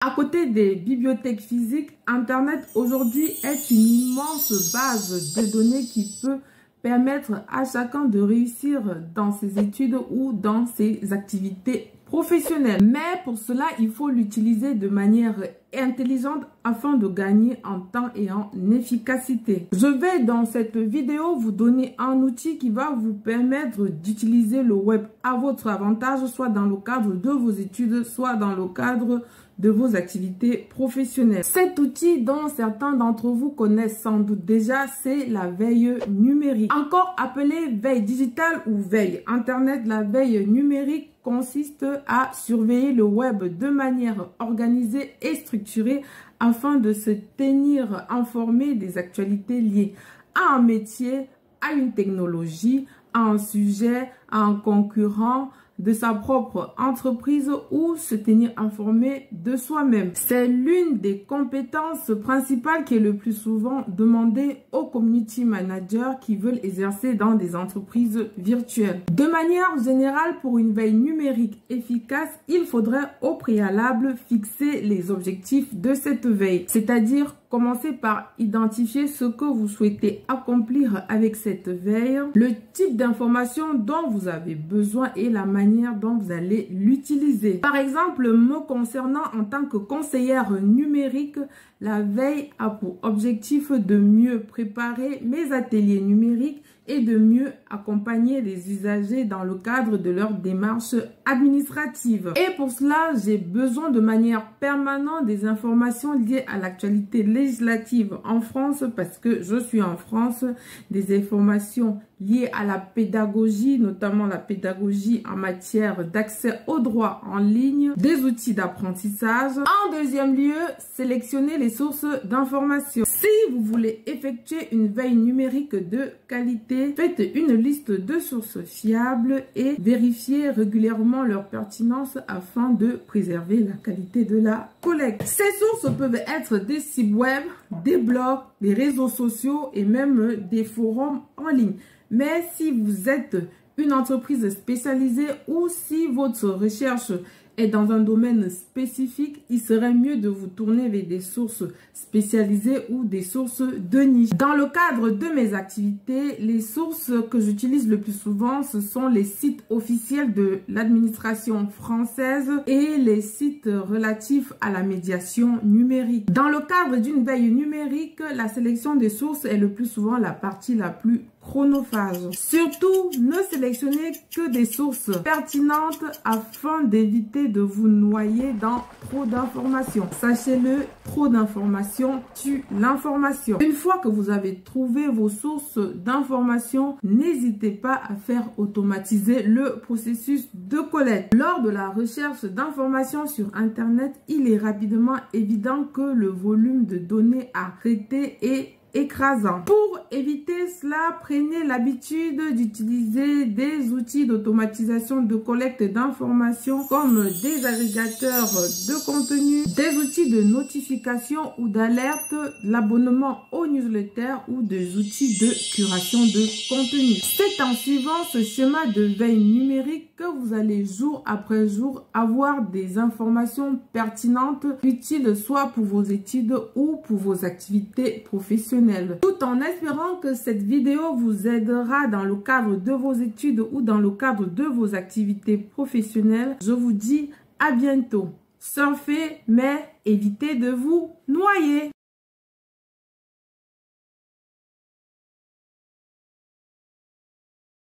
À côté des bibliothèques physiques, Internet aujourd'hui est une immense base de données qui peut permettre à chacun de réussir dans ses études ou dans ses activités professionnelles. Mais pour cela, il faut l'utiliser de manière intelligente afin de gagner en temps et en efficacité. Je vais dans cette vidéo vous donner un outil qui va vous permettre d'utiliser le web à votre avantage, soit dans le cadre de vos études, soit dans le cadre de vos activités professionnelles. Cet outil dont certains d'entre vous connaissent sans doute déjà, c'est la veille numérique. Encore appelée veille digitale ou veille Internet, la veille numérique consiste à surveiller le web de manière organisée et structurée afin de se tenir informé des actualités liées à un métier, à une technologie, à un sujet, à un concurrent, de sa propre entreprise ou se tenir informé de soi-même. C'est l'une des compétences principales qui est le plus souvent demandée aux community managers qui veulent exercer dans des entreprises virtuelles. De manière générale, pour une veille numérique efficace, il faudrait au préalable fixer les objectifs de cette veille, c'est-à-dire commencez par identifier ce que vous souhaitez accomplir avec cette veille, le type d'information dont vous avez besoin et la manière dont vous allez l'utiliser. Par exemple, me concernant en tant que conseillère numérique, la veille a pour objectif de mieux préparer mes ateliers numériques et de mieux accompagner les usagers dans le cadre de leur démarche administrative. Et pour cela, j'ai besoin de manière permanente des informations liées à l'actualité législative en France parce que je suis en France, des informations liées à la pédagogie, notamment la pédagogie en matière d'accès aux droits en ligne, des outils d'apprentissage. En deuxième lieu, sélectionner les sources d'informations. Si vous voulez effectuer une veille numérique de qualité, faites une liste de sources fiables et vérifiez régulièrement leur pertinence afin de préserver la qualité de la collecte. Ces sources peuvent être des sites web, des blogs, des réseaux sociaux et même des forums en ligne. Mais si vous êtes une entreprise spécialisée ou si votre recherche est dans un domaine spécifique, il serait mieux de vous tourner vers des sources spécialisées ou des sources de niche. Dans le cadre de mes activités, les sources que j'utilise le plus souvent, ce sont les sites officiels de l'administration française et les sites relatifs à la médiation numérique. Dans le cadre d'une veille numérique, la sélection des sources est le plus souvent la partie la plus chronophage. Surtout, ne sélectionnez que des sources pertinentes afin d'éviter de vous noyer dans trop d'informations. Sachez-le, trop d'informations tue l'information. Une fois que vous avez trouvé vos sources d'informations, n'hésitez pas à faire automatiser le processus de collecte. Lors de la recherche d'informations sur Internet, il est rapidement évident que le volume de données à traiter est écrasant. Pour éviter cela, prenez l'habitude d'utiliser des outils d'automatisation de collecte d'informations comme des agrégateurs de contenu, des outils de notification ou d'alerte, l'abonnement aux newsletters ou des outils de curation de contenu. C'est en suivant ce schéma de veille numérique que vous allez jour après jour avoir des informations pertinentes, utiles soit pour vos études ou pour vos activités professionnelles. Tout en espérant que cette vidéo vous aidera dans le cadre de vos études ou dans le cadre de vos activités professionnelles, je vous dis à bientôt. Surfez, mais évitez de vous noyer.